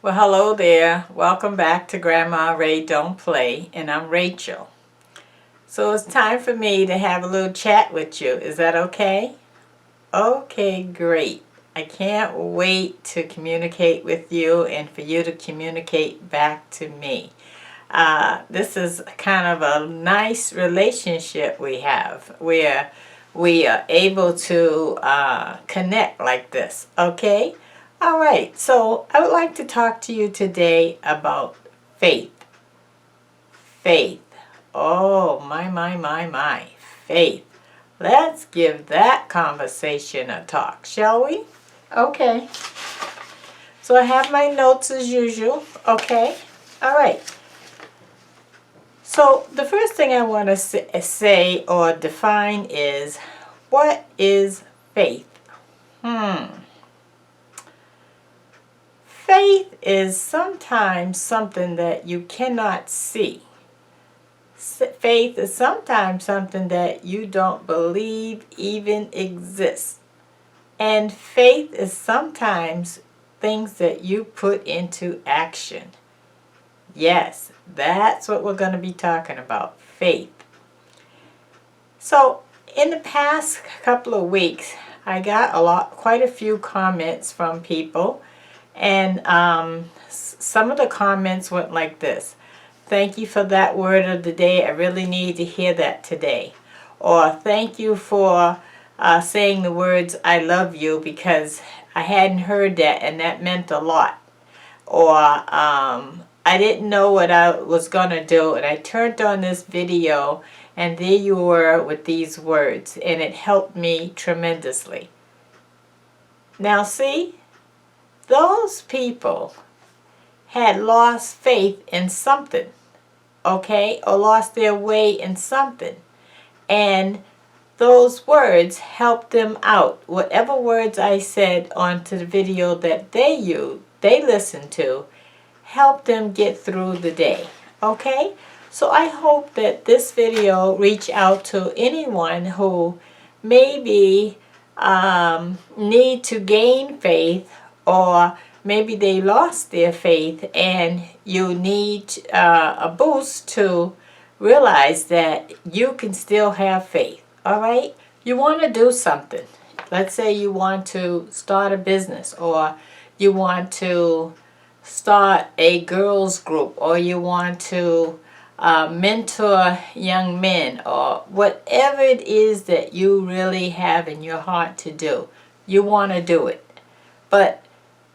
Well, hello there. Welcome back to Grandma Ray Don't Play, and I'm Rachel. So it's time for me to have a little chat with you. Is that okay? Okay, great. I can't wait to communicate with you and for you to communicate back to me. This is kind of a nice relationship we have where we are able to connect like this, okay? All right, so I would like to talk to you today about faith. Faith. Oh, my. Faith. Let's give that conversation a talk, shall we? Okay. So I have my notes as usual, okay? All right. So the first thing I want to say or define is, what is faith? Faith is sometimes something that you cannot see. Faith is sometimes something that you don't believe even exists. And faith is sometimes things that you put into action. Yes, that's what we're going to be talking about, faith. So in the past couple of weeks, I got quite a few comments from people. And some of the comments went like this: thank you for that word of the day. I really need to hear that today. Or thank you for saying the words I love you, because I hadn't heard that and that meant a lot. Or I didn't know what I was going to do and I turned on this video and there you were with these words and it helped me tremendously. Now see? Those people had lost faith in something, okay, or lost their way in something. And those words helped them out. Whatever words I said onto the video that they listened to, helped them get through the day, okay? So I hope that this video reach out to anyone who maybe need to gain faith, or maybe they lost their faith and you need a boost to realize that you can still have faith. All right? You want to do something. Let's say you want to start a business, or you want to start a girls group, or you want to mentor young men, or whatever it is that you really have in your heart to do. You want to do it. But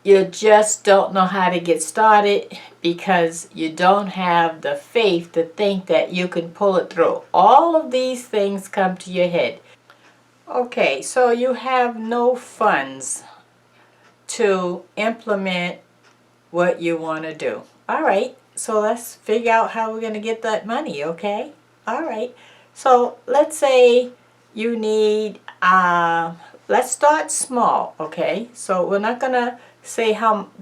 you just don't know how to get started because you don't have the faith to think that you can pull it through. All of these things come to your head. Okay, so you have no funds to implement what you want to do. All right, so let's figure out how we're going to get that money, okay? All right, so let's say you need, let's start small, okay? So we're not going to say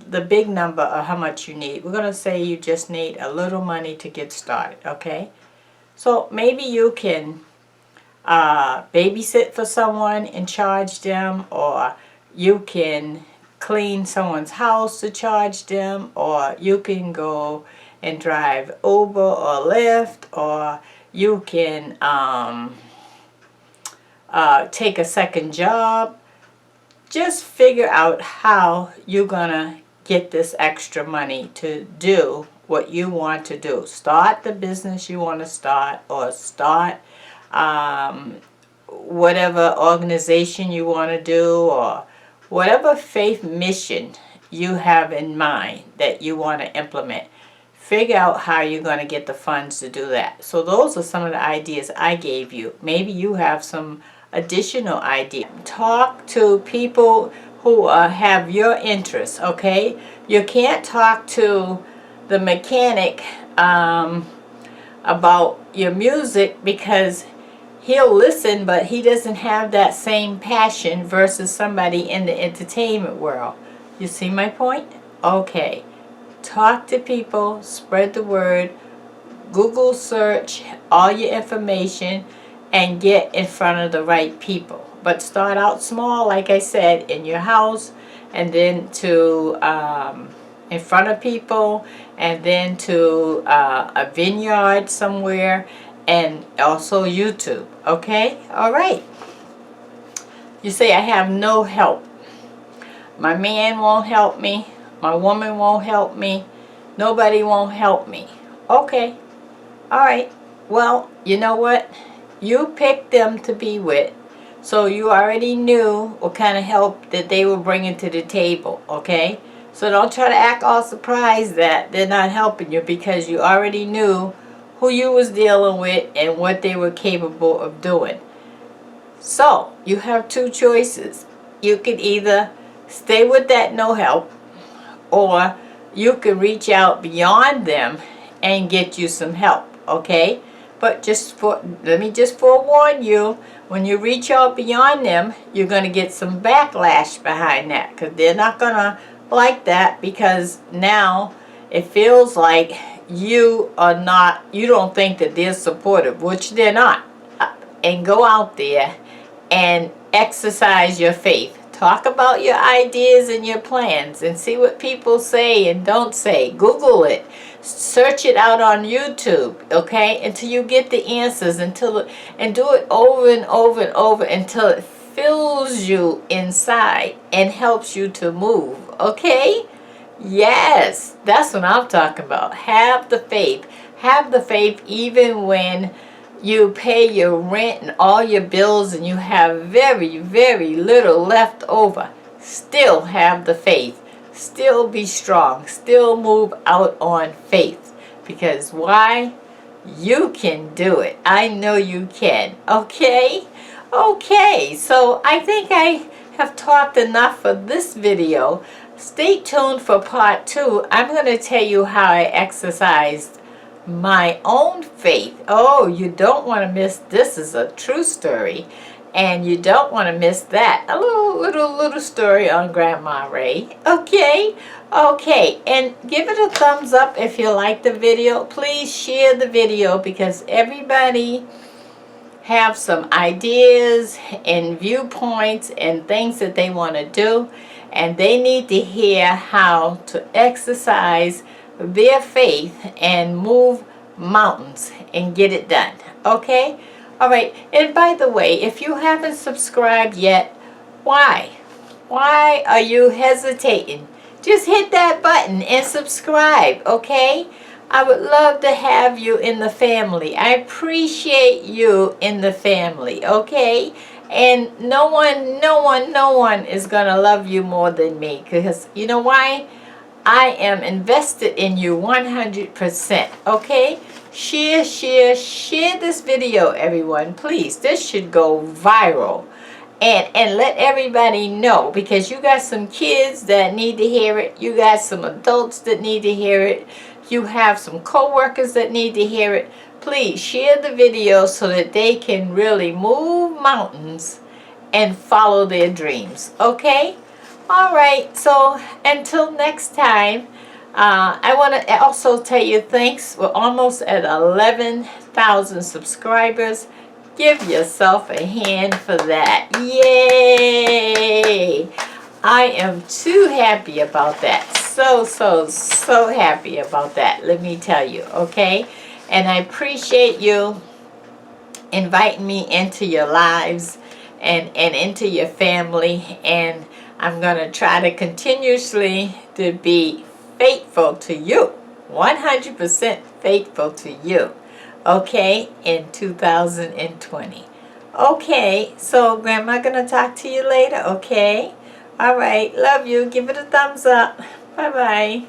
the big number or how much you need. We're going to say you just need a little money to get started, okay? So maybe you can babysit for someone and charge them, or you can clean someone's house to charge them, or you can go and drive Uber or Lyft, or you can take a second job. Just figure out how you're gonna get this extra money to do what you want to do. Start the business you want to start, or start whatever organization you want to do, or whatever faith mission you have in mind that you want to implement. Figure out how you're going to get the funds to do that. So those are some of the ideas I gave you. Maybe you have some additional ideas. Talk to people who have your interests, okay? You can't talk to the mechanic about your music, because he'll listen, but he doesn't have that same passion versus somebody in the entertainment world. You see my point? Okay. Talk to people, spread the word, Google search all your information, and get in front of the right people. But start out small, like I said, in your house, and then to in front of people, and then to a vineyard somewhere, and also YouTube. Okay? All right. You say, I have no help. My man won't help me. My woman won't help me. Nobody won't help me. Okay. All right. Well, you know what? You picked them to be with. So you already knew what kind of help that they were bringing to the table. Okay? So don't try to act all surprised that they're not helping you, because you already knew who you was dealing with and what they were capable of doing. So you have two choices. You can either stay with that no help, or you can reach out beyond them and get you some help. Okay? But let me just forewarn you, when you reach out beyond them, you're going to get some backlash behind that, because they're not going to like that, because now it feels like you don't think that they're supportive, which they're not. And go out there and exercise your faith. Talk about your ideas and your plans and see what people say and don't say. Google it. Search it out on YouTube, okay, until you get the answers, and do it over and over and over until it fills you inside and helps you to move, okay? Yes, that's what I'm talking about. Have the faith. Have the faith even when you pay your rent and all your bills and you have very, very little left over. Still have the faith. Still be strong. Still move out on faith. Because why? You can do it. I know you can. Okay? Okay, so I think I have talked enough for this video. Stay tuned for part 2. I'm going to tell you how I exercised my own faith. Oh, you don't want to miss. This is a true story, and you don't want to miss that. A little story on Grandma Ray. Okay, and give it a thumbs up if you like the video. Please share the video, because everybody have some ideas and viewpoints and things that they want to do, and they need to hear how to exercise their faith and move mountains and get it done. Okay? All right. And by the way, if you haven't subscribed yet, why? Why are you hesitating? Just hit that button and subscribe, okay? I would love to have you in the family. I appreciate you in the family, okay? And no one is going to love you more than me, because you know why? I am invested in you 100%, okay? Share this video, everyone, please. This should go viral. And let everybody know, because you got some kids that need to hear it. You got some adults that need to hear it. You have some co-workers that need to hear it. Please share the video so that they can really move mountains and follow their dreams, okay? All right, so until next time, I want to also tell you thanks. We're almost at 11,000 subscribers. Give yourself a hand for that. Yay! I am too happy about that. So happy about that, let me tell you, okay? And I appreciate you inviting me into your lives and into your family. And I'm going to try to continuously to be faithful to you, 100% faithful to you, okay, in 2020. Okay, so Grandma going to talk to you later, okay? All right, love you. Give it a thumbs up. Bye-bye.